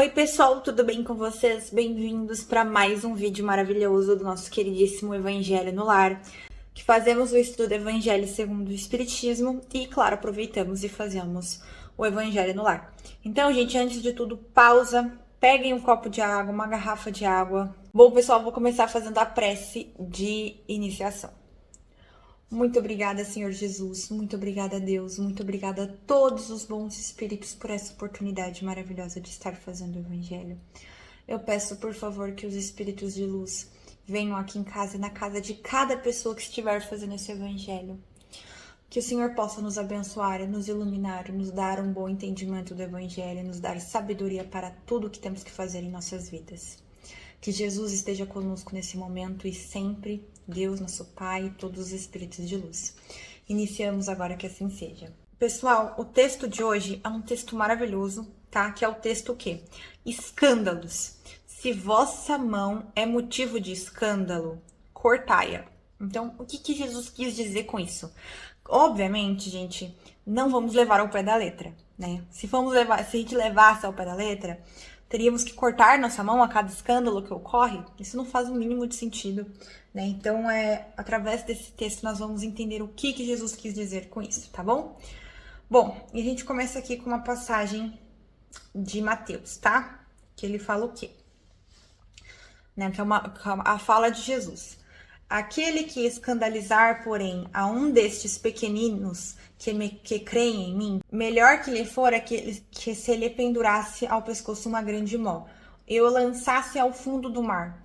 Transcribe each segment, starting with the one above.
Oi pessoal, tudo bem com vocês? Bem-vindos para mais um vídeo maravilhoso do nosso queridíssimo Evangelho no Lar, que fazemos o estudo do Evangelho segundo o Espiritismo e, claro, aproveitamos e fazemos o Evangelho no Lar. Então, gente, antes de tudo, pausa, peguem um copo de água, uma garrafa de água. Bom, pessoal, vou começar fazendo a prece de iniciação. Muito obrigada, Senhor Jesus. Muito obrigada, Deus. Muito obrigada a todos os bons espíritos por essa oportunidade maravilhosa de estar fazendo o Evangelho. Eu peço, por favor, que os espíritos de luz venham aqui em casa e na casa de cada pessoa que estiver fazendo esse Evangelho. Que o Senhor possa nos abençoar, nos iluminar, nos dar um bom entendimento do Evangelho, nos dar sabedoria para tudo o que temos que fazer em nossas vidas. Que Jesus esteja conosco nesse momento e sempre, Deus, nosso Pai e todos os espíritos de luz. Iniciamos agora, que assim seja. Pessoal, o texto de hoje é um texto maravilhoso, tá? Que é o texto o quê? Escândalos. Se vossa mão é motivo de escândalo, cortai-a. Então, o que Jesus quis dizer com isso? Obviamente, gente, não vamos levar ao pé da letra, né? Se a gente levasse ao pé da letra, teríamos que cortar nossa mão a cada escândalo que ocorre? Isso não faz o mínimo de sentido, né? Então, através desse texto, nós vamos entender o que Jesus quis dizer com isso, tá bom? Bom, e a gente começa aqui com uma passagem de Mateus, tá? Que ele fala o quê? Né? Que é a fala de Jesus. Aquele que escandalizar, porém, a um destes pequeninos que creem em mim, melhor que lhe fora que se ele pendurasse ao pescoço uma grande mó, e o lançasse ao fundo do mar.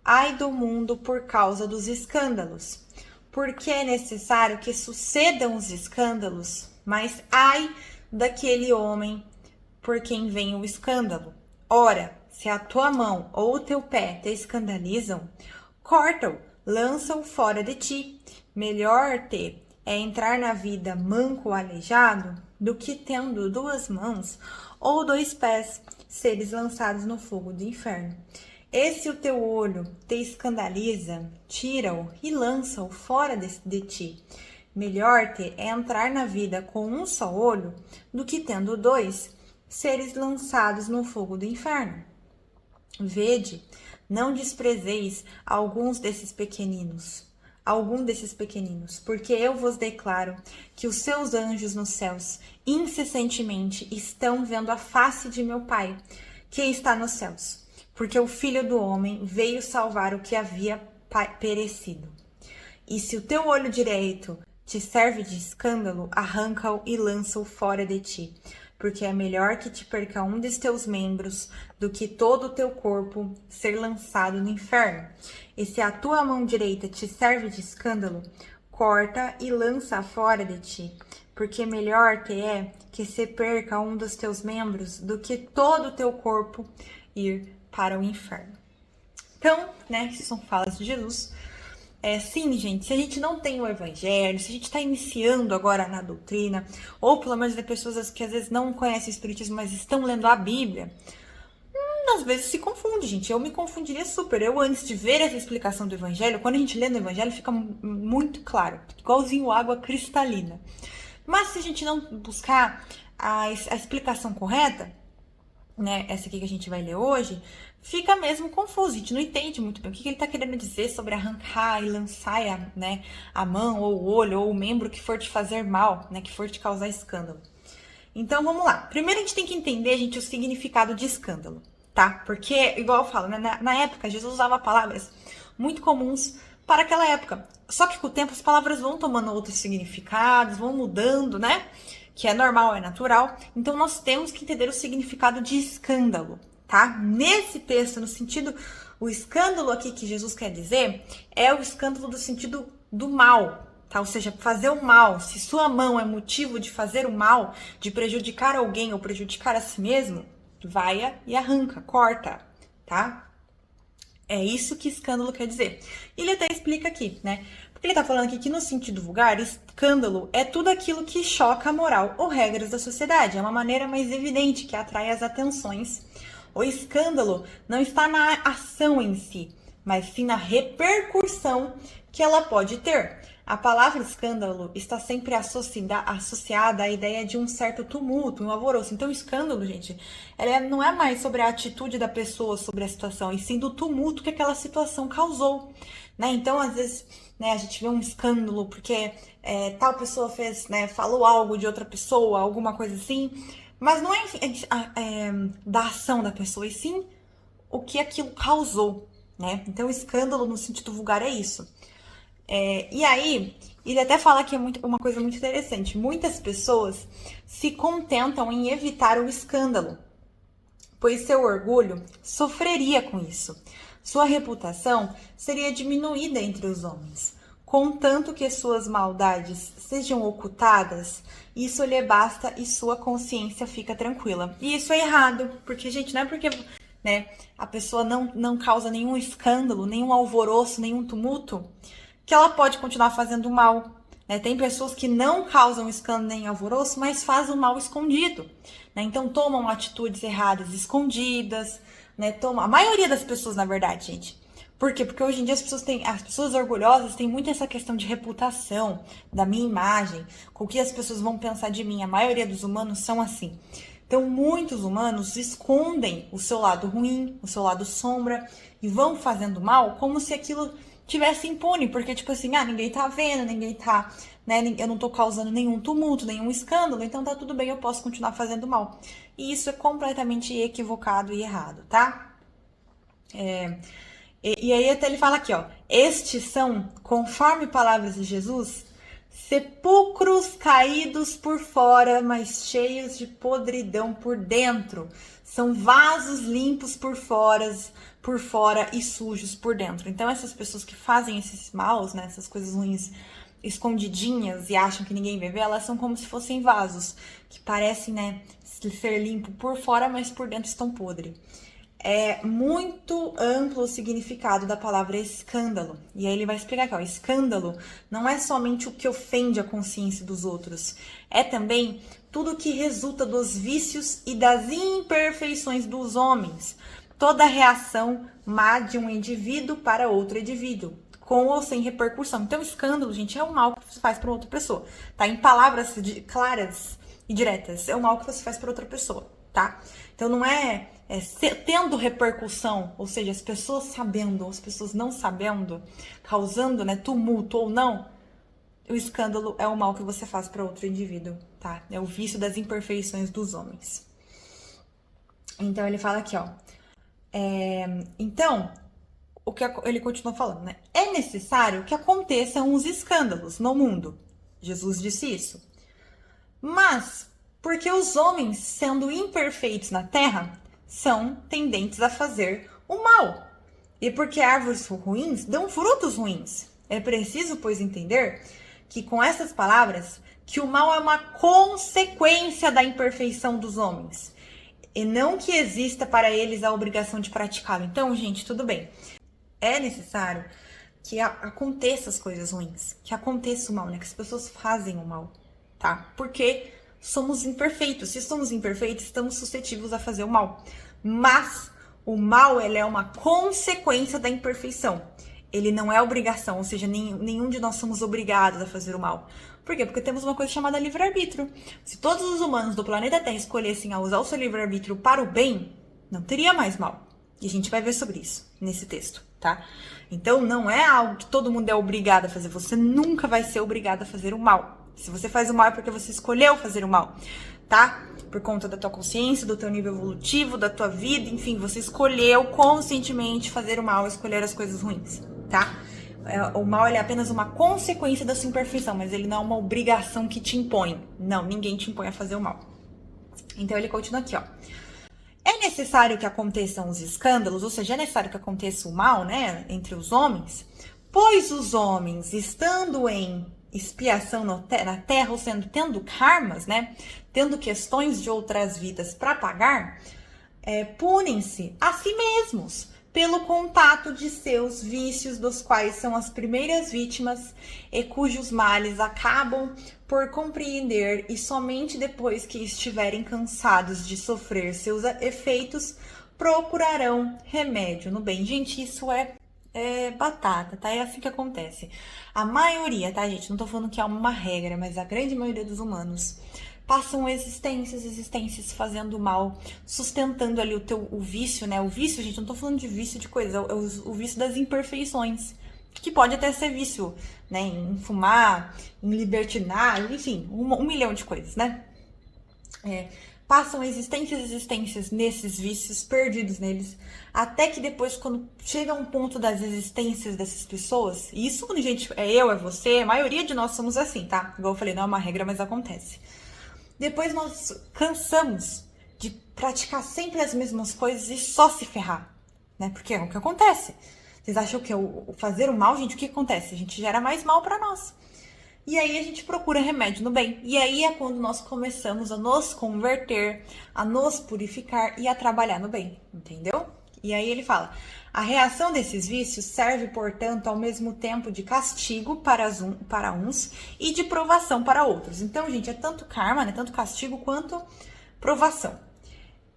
Ai do mundo por causa dos escândalos, porque é necessário que sucedam os escândalos, mas ai daquele homem por quem vem o escândalo. Ora, se a tua mão ou o teu pé te escandalizam, corta-o, lança-o fora de ti. Melhor te é entrar na vida manco ou aleijado do que tendo duas mãos ou dois pés seres lançados no fogo do inferno. E se o teu olho te escandaliza, tira-o e lança-o fora de ti. Melhor te é entrar na vida com um só olho do que tendo dois seres lançados no fogo do inferno. Vede, não desprezeis algum desses pequeninos, porque eu vos declaro que os seus anjos nos céus incessantemente estão vendo a face de meu Pai, que está nos céus, porque o Filho do Homem veio salvar o que havia perecido. E se o teu olho direito te serve de escândalo, arranca-o e lança-o fora de ti, porque é melhor que te perca um dos teus membros do que todo o teu corpo ser lançado no inferno. E se a tua mão direita te serve de escândalo, corta e lança fora de ti, porque melhor te é que se perca um dos teus membros do que todo o teu corpo ir para o inferno. Então, né, isso são falas de Jesus. Sim, gente, se a gente não tem o Evangelho, se a gente está iniciando agora na doutrina, ou pelo menos de pessoas que às vezes não conhecem o Espiritismo, mas estão lendo a Bíblia, às vezes se confunde, gente. Eu me confundiria super. Eu, antes de ver essa explicação do Evangelho, quando a gente lê no Evangelho, fica muito claro, igualzinho água cristalina. Mas se a gente não buscar a explicação correta, né, essa aqui que a gente vai ler hoje, fica mesmo confuso, a gente não entende muito bem o que ele está querendo dizer sobre arrancar e lançar a mão, ou o olho, ou o membro que for te fazer mal, né, que for te causar escândalo. Então, vamos lá. Primeiro a gente tem que entender, gente, o significado de escândalo, tá? Porque, igual eu falo, né, na época, Jesus usava palavras muito comuns para aquela época. Só que com o tempo as palavras vão tomando outros significados, vão mudando, né? Que é normal, é natural. Então, nós temos que entender o significado de escândalo, tá? Nesse texto, no sentido, o escândalo aqui que Jesus quer dizer é o escândalo do sentido do mal, tá? Ou seja, fazer o mal. Se sua mão é motivo de fazer o mal, de prejudicar alguém ou prejudicar a si mesmo, vai e arranca, corta, tá? É isso que escândalo quer dizer. Ele até explica aqui, né? Porque ele tá falando aqui que no sentido vulgar, escândalo é tudo aquilo que choca a moral ou regras da sociedade. É uma maneira mais evidente que atrai as atenções. O escândalo não está na ação em si, mas sim na repercussão que ela pode ter. A palavra escândalo está sempre associada à ideia de um certo tumulto, um alvoroço. Então, escândalo, gente, ela não é mais sobre a atitude da pessoa sobre a situação, e sim do tumulto que aquela situação causou, né? Então, às vezes, né, a gente vê um escândalo porque tal pessoa fez, né, falou algo de outra pessoa, alguma coisa assim, mas não é, da ação da pessoa, e sim o que aquilo causou, né? Então, escândalo no sentido vulgar é isso. E aí, ele até fala que é uma coisa muito interessante. Muitas pessoas se contentam em evitar o escândalo, pois seu orgulho sofreria com isso. Sua reputação seria diminuída entre os homens. Contanto que suas maldades sejam ocultadas, isso lhe basta e sua consciência fica tranquila. E isso é errado, porque, gente, não é porque, né, a pessoa não causa nenhum escândalo, nenhum alvoroço, nenhum tumulto, que ela pode continuar fazendo mal. Né? Tem pessoas que não causam escândalo nem alvoroço, mas fazem mal escondido. Né? Então tomam atitudes erradas escondidas. Né? A maioria das pessoas, na verdade, gente. Por quê? Porque hoje em dia as pessoas orgulhosas têm muito essa questão de reputação, da minha imagem, com o que as pessoas vão pensar de mim. A maioria dos humanos são assim. Então, muitos humanos escondem o seu lado ruim, o seu lado sombra, e vão fazendo mal como se aquilo tivesse impune, porque, tipo assim, ninguém tá vendo, ninguém tá, né, eu não tô causando nenhum tumulto, nenhum escândalo, então tá tudo bem, eu posso continuar fazendo mal. E isso é completamente equivocado e errado, tá? E aí até ele fala aqui, ó, estes são, conforme palavras de Jesus, sepulcros caídos por fora, mas cheios de podridão por dentro. São vasos limpos por fora e sujos por dentro. Então, essas pessoas que fazem esses maus, né, essas coisas ruins escondidinhas e acham que ninguém vai ver, elas são como se fossem vasos, que parecem, né, ser limpo por fora, mas por dentro estão podres. É muito amplo o significado da palavra escândalo. E aí ele vai explicar aqui, ó, escândalo não é somente o que ofende a consciência dos outros, é também tudo que resulta dos vícios e das imperfeições dos homens. Toda reação má de um indivíduo para outro indivíduo, com ou sem repercussão. Então, escândalo, gente, é o mal que você faz para outra pessoa, tá? Em palavras claras e diretas, é o mal que você faz para outra pessoa, tá? Então, não é tendo repercussão, ou seja, as pessoas sabendo ou as pessoas não sabendo, causando, né, tumulto ou não, o escândalo é o mal que você faz para outro indivíduo, tá? É o vício das imperfeições dos homens. Então, ele fala aqui, ó. Então, o que ele continua falando, né? É necessário que aconteçam os escândalos no mundo. Jesus disse isso. Mas, porque os homens, sendo imperfeitos na terra, são tendentes a fazer o mal. E porque árvores ruins dão frutos ruins. É preciso, pois, entender que com essas palavras, que o mal é uma consequência da imperfeição dos homens. E não que exista para eles a obrigação de praticá-lo. Então, gente, tudo bem. É necessário que aconteça as coisas ruins, que aconteça o mal, né? Que as pessoas fazem o mal, tá? Porque somos imperfeitos. Se somos imperfeitos, estamos suscetíveis a fazer o mal. Mas o mal, ele é uma consequência da imperfeição. Ele não é obrigação, ou seja, nenhum de nós somos obrigados a fazer o mal. Por quê? Porque temos uma coisa chamada livre-arbítrio. Se todos os humanos do planeta Terra escolhessem a usar o seu livre-arbítrio para o bem, não teria mais mal. E a gente vai ver sobre isso nesse texto, tá? Então, não é algo que todo mundo é obrigado a fazer. Você nunca vai ser obrigado a fazer o mal. Se você faz o mal é porque você escolheu fazer o mal, tá? Por conta da tua consciência, do teu nível evolutivo, da tua vida, enfim, você escolheu conscientemente fazer o mal, escolher as coisas ruins, tá? O mal, ele é apenas uma consequência da sua imperfeição, mas ele não é uma obrigação que te impõe. Não, ninguém te impõe a fazer o mal. Então, ele continua aqui, ó. É necessário que aconteçam os escândalos, ou seja, é necessário que aconteça o mal, né, entre os homens, pois os homens, estando em expiação na terra, ou tendo karmas, né, tendo questões de outras vidas para pagar, punem-se a si mesmos pelo contato de seus vícios, dos quais são as primeiras vítimas e cujos males acabam por compreender, e somente depois que estiverem cansados de sofrer seus efeitos, procurarão remédio no bem. Gente, isso é é batata, tá? É assim que acontece. A maioria, tá, gente? Não tô falando que é uma regra, mas a grande maioria dos humanos passam existências fazendo mal, sustentando ali o vício, né? O vício, gente, eu não tô falando de vício de coisa, é o vício das imperfeições. Que pode até ser vício, né? Em fumar, em libertinar, enfim, um milhão de coisas, né? Passam existências nesses vícios, perdidos neles, até que depois, quando chega um ponto das existências dessas pessoas, e isso, gente, é eu, é você, a maioria de nós somos assim, tá? Igual eu falei, não é uma regra, mas acontece. Depois nós cansamos de praticar sempre as mesmas coisas e só se ferrar, né? Porque é o que acontece. Vocês acham que o fazer o mal, gente, o que acontece? A gente gera mais mal para nós. E aí a gente procura remédio no bem. E aí é quando nós começamos a nos converter, a nos purificar e a trabalhar no bem, entendeu? E aí ele fala: a reação desses vícios serve, portanto, ao mesmo tempo de castigo para uns e de provação para outros. Então, gente, é tanto karma, né? Tanto castigo quanto provação.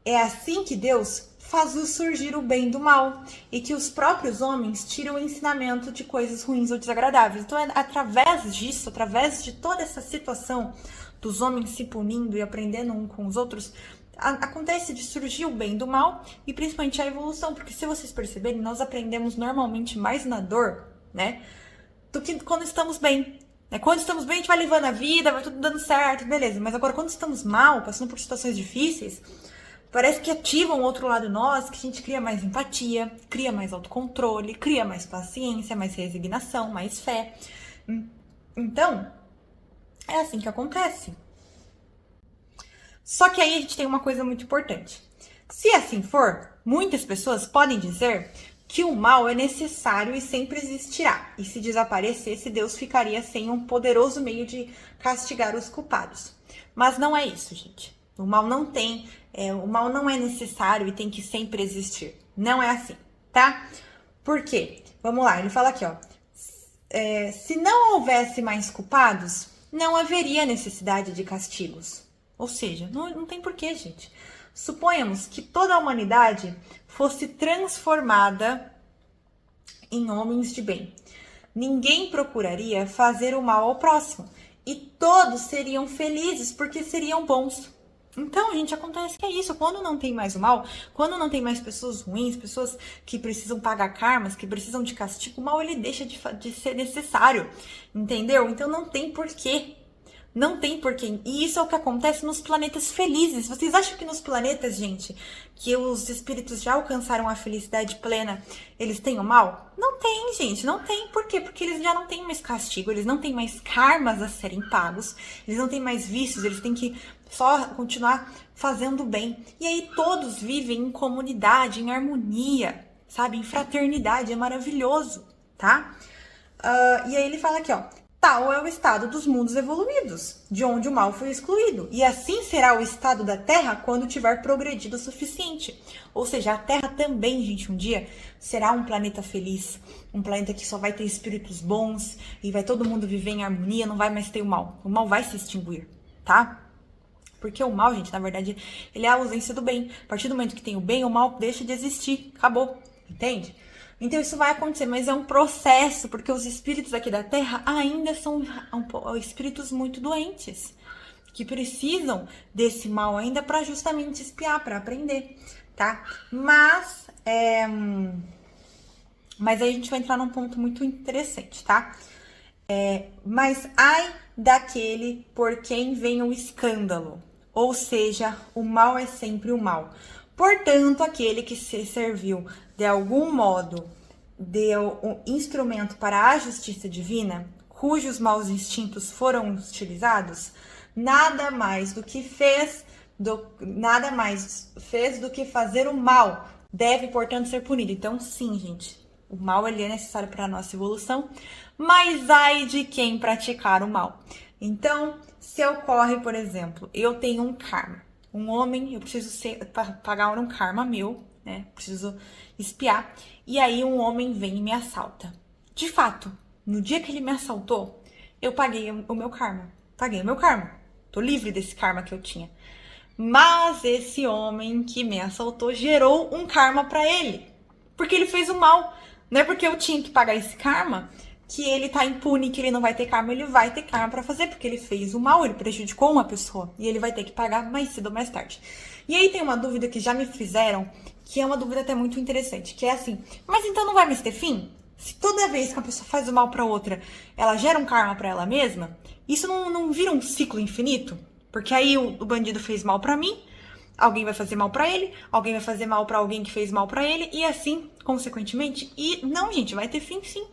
É assim que Deus faz surgir o bem do mal e que os próprios homens tiram o ensinamento de coisas ruins ou desagradáveis. Então, é através disso, através de toda essa situação dos homens se punindo e aprendendo um com os outros, acontece de surgir o bem do mal e principalmente a evolução, porque se vocês perceberem, nós aprendemos normalmente mais na dor, né, do que quando estamos bem. Quando estamos bem, a gente vai levando a vida, vai tudo dando certo, beleza. Mas agora, quando estamos mal, passando por situações difíceis, parece que ativa um outro lado nosso, que a gente cria mais empatia, cria mais autocontrole, cria mais paciência, mais resignação, mais fé. Então, é assim que acontece. Só que aí a gente tem uma coisa muito importante. Se assim for, muitas pessoas podem dizer que o mal é necessário e sempre existirá. E se desaparecesse, Deus ficaria sem um poderoso meio de castigar os culpados. Mas não é isso, gente. O mal não é necessário e tem que sempre existir. Não é assim, tá? Por quê? Vamos lá, ele fala aqui, ó. Se não houvesse mais culpados, não haveria necessidade de castigos. Ou seja, não tem porquê, gente. Suponhamos que toda a humanidade fosse transformada em homens de bem. Ninguém procuraria fazer o mal ao próximo. E todos seriam felizes porque seriam bons. Então, gente, acontece que é isso. Quando não tem mais o mal, quando não tem mais pessoas ruins, pessoas que precisam pagar karmas, que precisam de castigo, o mal ele deixa de ser necessário. Entendeu? Então não tem porquê. Não tem porquê. E isso é o que acontece nos planetas felizes. Vocês acham que nos planetas, gente, que os espíritos já alcançaram a felicidade plena, eles têm o mal? Não tem, gente. Não tem. Por quê? Porque eles já não têm mais castigo, eles não têm mais karmas a serem pagos, eles não têm mais vícios, eles têm que só continuar fazendo bem. E aí todos vivem em comunidade, em harmonia, sabe? Em fraternidade. É maravilhoso, tá? E aí ele fala aqui, ó. Tal é o estado dos mundos evoluídos, de onde o mal foi excluído. E assim será o estado da Terra quando tiver progredido o suficiente. Ou seja, a Terra também, gente, um dia será um planeta feliz. Um planeta que só vai ter espíritos bons e vai todo mundo viver em harmonia, não vai mais ter o mal. O mal vai se extinguir, tá? Porque o mal, gente, na verdade, ele é a ausência do bem. A partir do momento que tem o bem, o mal deixa de existir. Acabou, entende? Então isso vai acontecer, mas é um processo, porque os espíritos aqui da Terra ainda são espíritos muito doentes, que precisam desse mal ainda para justamente espiar, para aprender, tá? Mas aí a gente vai entrar num ponto muito interessante, tá? Mas ai daquele por quem vem o escândalo, ou seja, o mal é sempre o mal. Portanto, aquele que se serviu de algum modo deu um instrumento para a justiça divina, cujos maus instintos foram utilizados, nada mais fez do que fazer o mal, deve, portanto, ser punido. Então, sim, gente, o mal ele é necessário para a nossa evolução, mas ai de quem praticar o mal. Então, se ocorre, por exemplo, eu tenho um karma, um homem, eu preciso pagar um karma meu, né? Preciso espiar. E aí um homem vem e me assalta. De fato, no dia que ele me assaltou, eu paguei o meu karma. Paguei o meu karma. Tô livre desse karma que eu tinha. Mas esse homem que me assaltou gerou um karma pra ele. Porque ele fez o mal. Não é porque eu tinha que pagar esse karma que ele tá impune, que ele não vai ter karma. Ele vai ter karma pra fazer, porque ele fez o mal, ele prejudicou uma pessoa. E ele vai ter que pagar mais cedo ou mais tarde. E aí tem uma dúvida que já me fizeram, que é uma dúvida até muito interessante, que é assim, mas então não vai mais ter fim? Se toda vez que a pessoa faz o mal pra outra, ela gera um karma pra ela mesma, isso não vira um ciclo infinito? Porque aí o bandido fez mal pra mim, alguém vai fazer mal pra ele, alguém vai fazer mal pra alguém que fez mal pra ele, e assim, consequentemente. E não, gente, vai ter fim sim,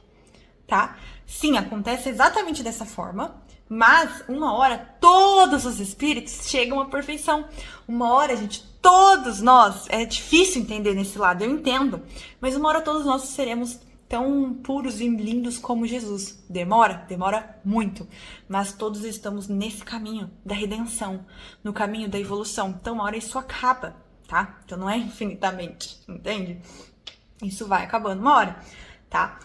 tá? Sim, acontece exatamente dessa forma, mas uma hora todos os espíritos chegam à perfeição. Uma hora, gente, todos nós, é difícil entender nesse lado, eu entendo, mas uma hora todos nós seremos tão puros e lindos como Jesus. Demora muito, mas todos estamos nesse caminho da redenção, no caminho da evolução. Então uma hora isso acaba, tá? Então não é infinitamente, entende? Isso vai acabando uma hora, tá?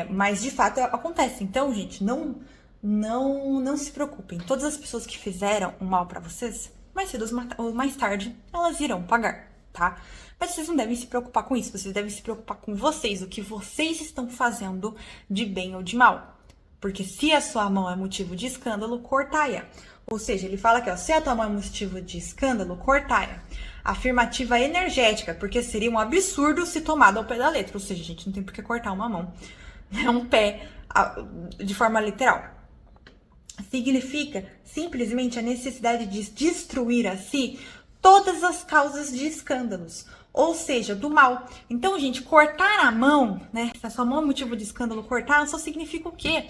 Mas de fato acontece. Então, gente, não se preocupem. Todas as pessoas que fizeram um mal pra vocês, mais cedo ou mais tarde, elas irão pagar, tá? Mas vocês não devem se preocupar com isso. Vocês devem se preocupar com vocês, o que vocês estão fazendo de bem ou de mal. Porque se a sua mão é motivo de escândalo, cortai-a. Ou seja, ele fala aqui, ó, se a tua mão é motivo de escândalo, cortai-a. Afirmativa energética, porque seria um absurdo se tomada ao pé da letra. Ou seja, a gente não tem por que cortar uma mão, um pé, de forma literal. Significa simplesmente a necessidade de destruir a si todas as causas de escândalos, ou seja, do mal. Então, gente, cortar a mão, né? Se a sua mão é motivo de escândalo, cortar só significa o quê?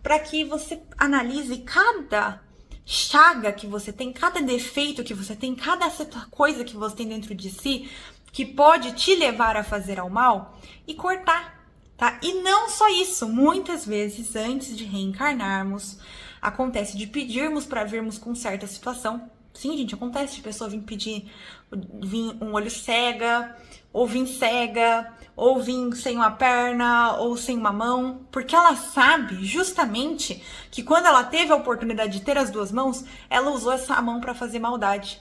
Para que você analise cada chaga que você tem, cada defeito que você tem, cada coisa que você tem dentro de si que pode te levar a fazer ao mal e cortar, tá? E não só isso, muitas vezes antes de reencarnarmos, acontece de pedirmos para virmos com certa situação. Sim, gente, acontece de pessoa vir pedir, vir um olho cega, ou vir cega, ou vir sem uma perna, ou sem uma mão, porque ela sabe justamente que quando ela teve a oportunidade de ter as duas mãos, ela usou essa mão para fazer maldade.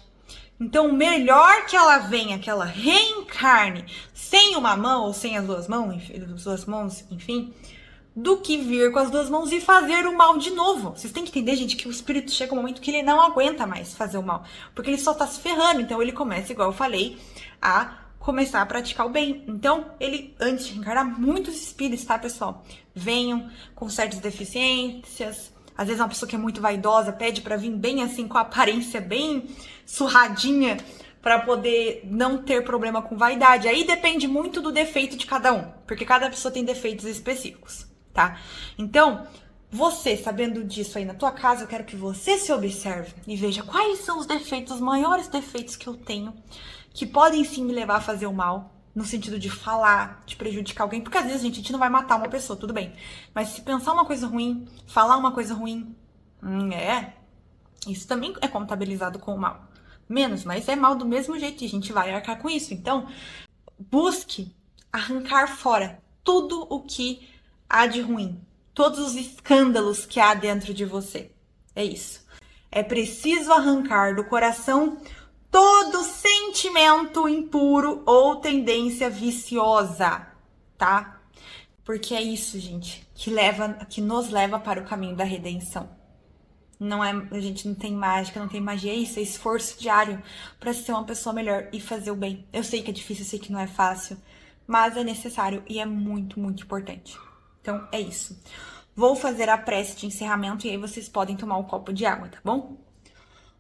Então, melhor que ela venha, que ela reencarne sem uma mão, ou sem as duas mãos, enfim, do que vir com as duas mãos e fazer o mal de novo. Vocês têm que entender, gente, que o espírito chega um momento que ele não aguenta mais fazer o mal, porque ele só tá se ferrando. Então ele começa, igual eu falei, a começar a praticar o bem. Então, ele, antes de reencarnar, muitos espíritos, tá, pessoal? Venham com certas deficiências. Às vezes uma pessoa que é muito vaidosa pede pra vir bem assim, com a aparência bem surradinha, para poder não ter problema com vaidade. Aí depende muito do defeito de cada um, porque cada pessoa tem defeitos específicos, tá? Então, você sabendo disso aí na tua casa, eu quero que você se observe e veja quais são os defeitos, os maiores defeitos que eu tenho, que podem sim me levar a fazer o mal, no sentido de falar, de prejudicar alguém, porque às vezes, gente, a gente não vai matar uma pessoa, tudo bem. Mas se pensar uma coisa ruim, falar uma coisa ruim, isso também é contabilizado como mal. Menos, mas é mal do mesmo jeito e a gente vai arcar com isso. Então, busque arrancar fora tudo o que há de ruim, todos os escândalos que há dentro de você. É isso. É preciso arrancar do coração todo sentimento impuro ou tendência viciosa, tá? Porque é isso, gente, que nos leva para o caminho da redenção. Não é, a gente não tem mágica, não tem magia, é isso, é esforço diário para ser uma pessoa melhor e fazer o bem. Eu sei que é difícil, eu sei que não é fácil, mas é necessário e é muito, muito importante. Então, é isso. Vou fazer a prece de encerramento e aí vocês podem tomar um copo de água, tá bom?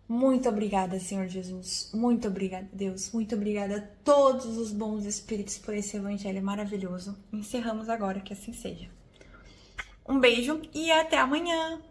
Muito obrigada, Senhor Jesus. Muito obrigada, Deus. Muito obrigada a todos os bons espíritos por esse evangelho maravilhoso. Encerramos agora, que assim seja. Um beijo e até amanhã!